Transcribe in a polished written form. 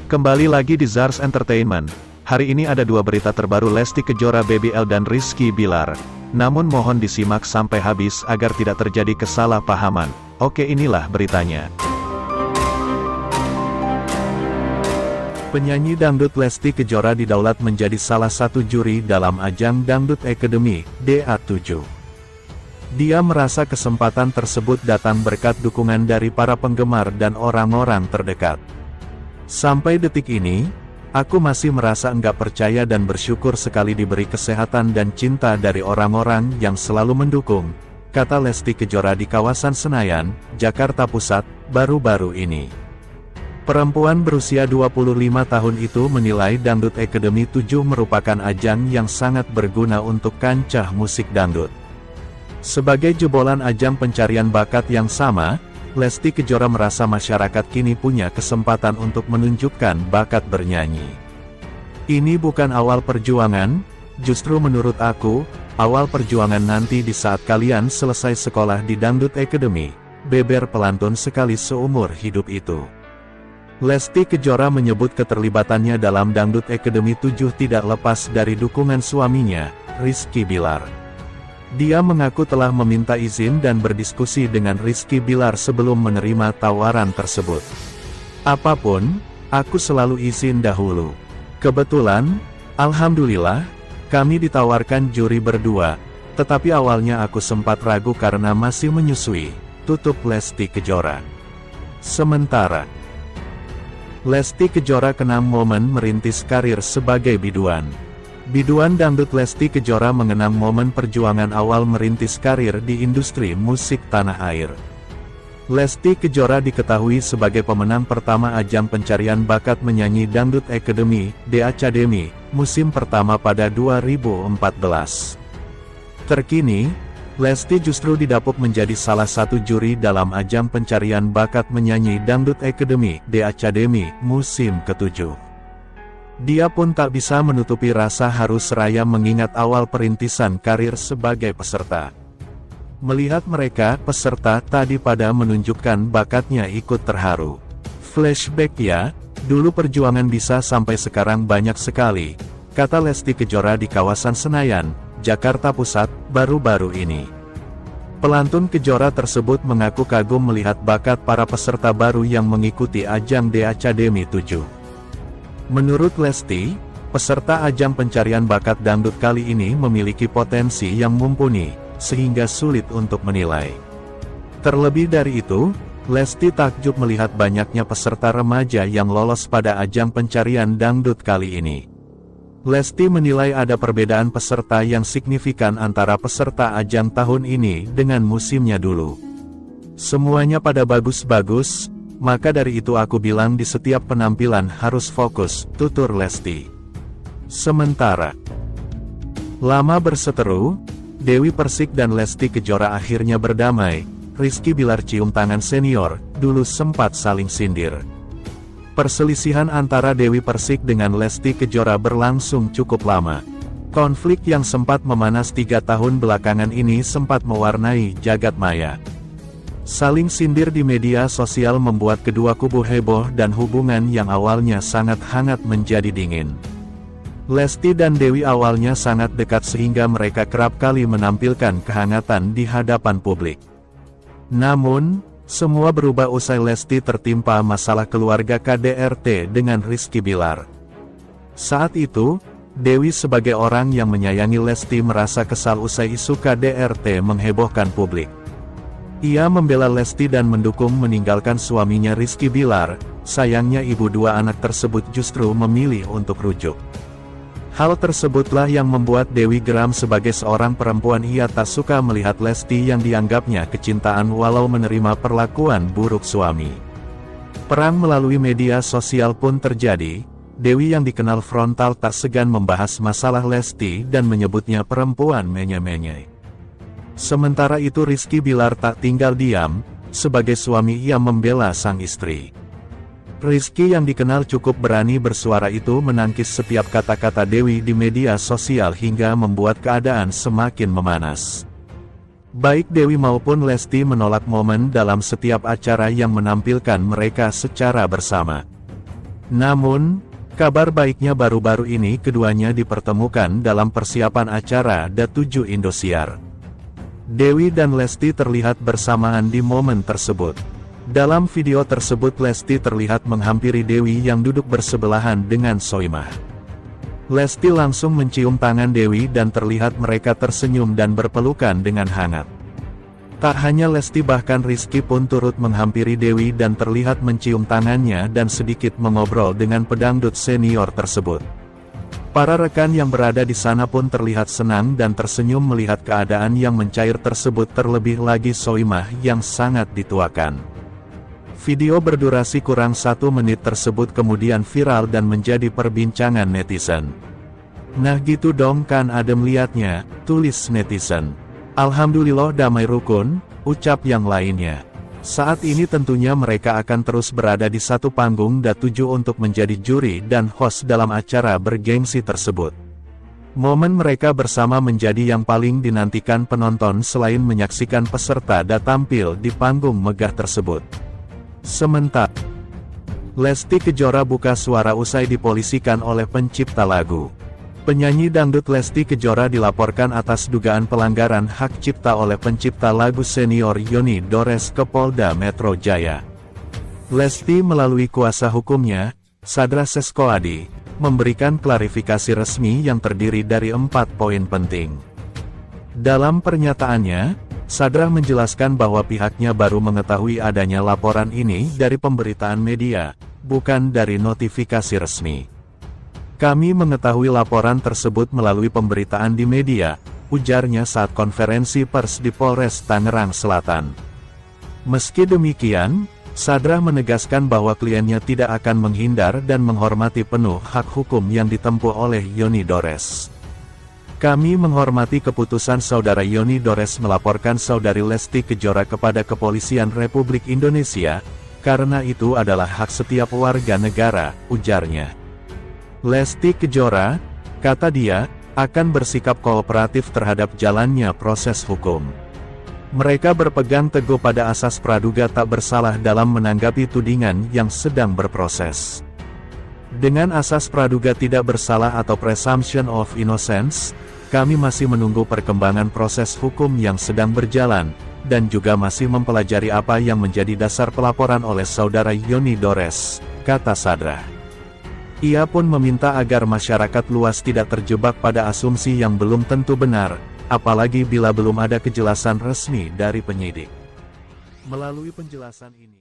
Kembali lagi di Zars Entertainment. Hari ini ada dua berita terbaru Lesti Kejora BBL dan Rizky Bilar. Namun mohon disimak sampai habis agar tidak terjadi kesalahpahaman. Oke, inilah beritanya. Penyanyi dangdut Lesti Kejora didaulat menjadi salah satu juri dalam ajang Dangdut Academy, DA7. Dia merasa kesempatan tersebut datang berkat dukungan dari para penggemar dan orang-orang terdekat. Sampai detik ini, aku masih merasa enggak percaya dan bersyukur sekali diberi kesehatan dan cinta dari orang-orang yang selalu mendukung, kata Lesti Kejora di kawasan Senayan, Jakarta Pusat, baru-baru ini. Perempuan berusia 25 tahun itu menilai Dangdut Academy 7 merupakan ajang yang sangat berguna untuk kancah musik dangdut. Sebagai jebolan ajang pencarian bakat yang sama, Lesti Kejora merasa masyarakat kini punya kesempatan untuk menunjukkan bakat bernyanyi. Ini bukan awal perjuangan, justru menurut aku, awal perjuangan nanti di saat kalian selesai sekolah di Dangdut Academy, beber pelantun sekali seumur hidup itu. Lesti Kejora menyebut keterlibatannya dalam Dangdut Academy 7 tidak lepas dari dukungan suaminya, Rizky Bilar. Dia mengaku telah meminta izin dan berdiskusi dengan Rizky Bilar sebelum menerima tawaran tersebut. Apapun, aku selalu izin dahulu. Kebetulan, alhamdulillah, kami ditawarkan juri berdua, tetapi awalnya aku sempat ragu karena masih menyusui, tutup Lesti Kejora. Sementara, Lesti Kejora kenang momen merintis karir sebagai biduan. Biduan dangdut Lesti Kejora mengenang momen perjuangan awal merintis karir di industri musik tanah air. Lesti Kejora diketahui sebagai pemenang pertama ajang pencarian bakat menyanyi Dangdut Academy, DA7, musim pertama pada 2014. Terkini, Lesti justru didapuk menjadi salah satu juri dalam ajang pencarian bakat menyanyi Dangdut Academy, DA7, musim ke-7. Dia pun tak bisa menutupi rasa haru seraya mengingat awal perintisan karir sebagai peserta. Melihat mereka, peserta tadi pada menunjukkan bakatnya ikut terharu. Flashback ya, dulu perjuangan bisa sampai sekarang banyak sekali, kata Lesti Kejora di kawasan Senayan, Jakarta Pusat, baru-baru ini. Pelantun Kejora tersebut mengaku kagum melihat bakat para peserta baru yang mengikuti ajang DA7 7. Menurut Lesti, peserta ajang pencarian bakat dangdut kali ini memiliki potensi yang mumpuni, sehingga sulit untuk menilai. Terlebih dari itu, Lesti takjub melihat banyaknya peserta remaja yang lolos pada ajang pencarian dangdut kali ini. Lesti menilai ada perbedaan peserta yang signifikan antara peserta ajang tahun ini dengan musimnya dulu. Semuanya pada bagus-bagus. Maka dari itu aku bilang di setiap penampilan harus fokus, tutur Lesti. Sementara lama berseteru, Dewi Persik dan Lesti Kejora akhirnya berdamai. Rizky Bilar cium tangan senior, dulu sempat saling sindir. Perselisihan antara Dewi Persik dengan Lesti Kejora berlangsung cukup lama. Konflik yang sempat memanas 3 tahun belakangan ini sempat mewarnai jagat maya. Saling sindir di media sosial membuat kedua kubu heboh dan hubungan yang awalnya sangat hangat menjadi dingin. Lesti dan Dewi awalnya sangat dekat sehingga mereka kerap kali menampilkan kehangatan di hadapan publik. Namun, semua berubah usai Lesti tertimpa masalah keluarga KDRT dengan Rizky Bilar. Saat itu, Dewi sebagai orang yang menyayangi Lesti merasa kesal usai isu KDRT menghebohkan publik. Ia membela Lesti dan mendukung meninggalkan suaminya Rizky Bilar, sayangnya ibu dua anak tersebut justru memilih untuk rujuk. Hal tersebutlah yang membuat Dewi geram sebagai seorang perempuan. Ia tak suka melihat Lesti yang dianggapnya kecintaan walau menerima perlakuan buruk suami. Perang melalui media sosial pun terjadi. Dewi yang dikenal frontal tak segan membahas masalah Lesti dan menyebutnya perempuan menye-menye. Sementara itu Rizky Bilar tak tinggal diam, sebagai suami ia membela sang istri. Rizky yang dikenal cukup berani bersuara itu menangkis setiap kata-kata Dewi di media sosial hingga membuat keadaan semakin memanas. Baik Dewi maupun Lesti menolak momen dalam setiap acara yang menampilkan mereka secara bersama. Namun, kabar baiknya baru-baru ini keduanya dipertemukan dalam persiapan acara D7 Indosiar. Dewi dan Lesti terlihat bersamaan di momen tersebut. Dalam video tersebut Lesti terlihat menghampiri Dewi yang duduk bersebelahan dengan Soimah. Lesti langsung mencium tangan Dewi dan terlihat mereka tersenyum dan berpelukan dengan hangat. Tak hanya Lesti, bahkan Rizky pun turut menghampiri Dewi dan terlihat mencium tangannya dan sedikit mengobrol dengan pedangdut senior tersebut. Para rekan yang berada di sana pun terlihat senang dan tersenyum melihat keadaan yang mencair tersebut, terlebih lagi Soimah yang sangat dituakan. Video berdurasi kurang 1 menit tersebut kemudian viral dan menjadi perbincangan netizen. "Nah gitu dong kan adem liatnya," tulis netizen. "Alhamdulillah damai rukun," ucap yang lainnya. Saat ini tentunya mereka akan terus berada di satu panggung D7 untuk menjadi juri dan host dalam acara bergengsi tersebut. Momen mereka bersama menjadi yang paling dinantikan penonton selain menyaksikan peserta D tampil di panggung megah tersebut. Sementara Lesti Kejora buka suara usai dipolisikan oleh pencipta lagu. Penyanyi dangdut Lesti Kejora dilaporkan atas dugaan pelanggaran hak cipta oleh pencipta lagu senior Yoni Dores ke Polda Metro Jaya. Lesti melalui kuasa hukumnya, Sadra Seskoadi, memberikan klarifikasi resmi yang terdiri dari 4 poin penting. Dalam pernyataannya, Sadra menjelaskan bahwa pihaknya baru mengetahui adanya laporan ini dari pemberitaan media, bukan dari notifikasi resmi. "Kami mengetahui laporan tersebut melalui pemberitaan di media," ujarnya saat konferensi pers di Polres Tangerang Selatan. Meski demikian, Sadra menegaskan bahwa kliennya tidak akan menghindar dan menghormati penuh hak hukum yang ditempuh oleh Yoni Dores. "Kami menghormati keputusan Saudara Yoni Dores melaporkan Saudari Lesti Kejora kepada Kepolisian Republik Indonesia, karena itu adalah hak setiap warga negara," ujarnya. Lesti Kejora, kata dia, akan bersikap kooperatif terhadap jalannya proses hukum. Mereka berpegang teguh pada asas praduga tak bersalah dalam menanggapi tudingan yang sedang berproses. Dengan asas praduga tidak bersalah atau presumption of innocence, kami masih menunggu perkembangan proses hukum yang sedang berjalan, dan juga masih mempelajari apa yang menjadi dasar pelaporan oleh Saudara Yoni Dores, kata Sadra. Ia pun meminta agar masyarakat luas tidak terjebak pada asumsi yang belum tentu benar, apalagi bila belum ada kejelasan resmi dari penyidik. Melalui penjelasan ini,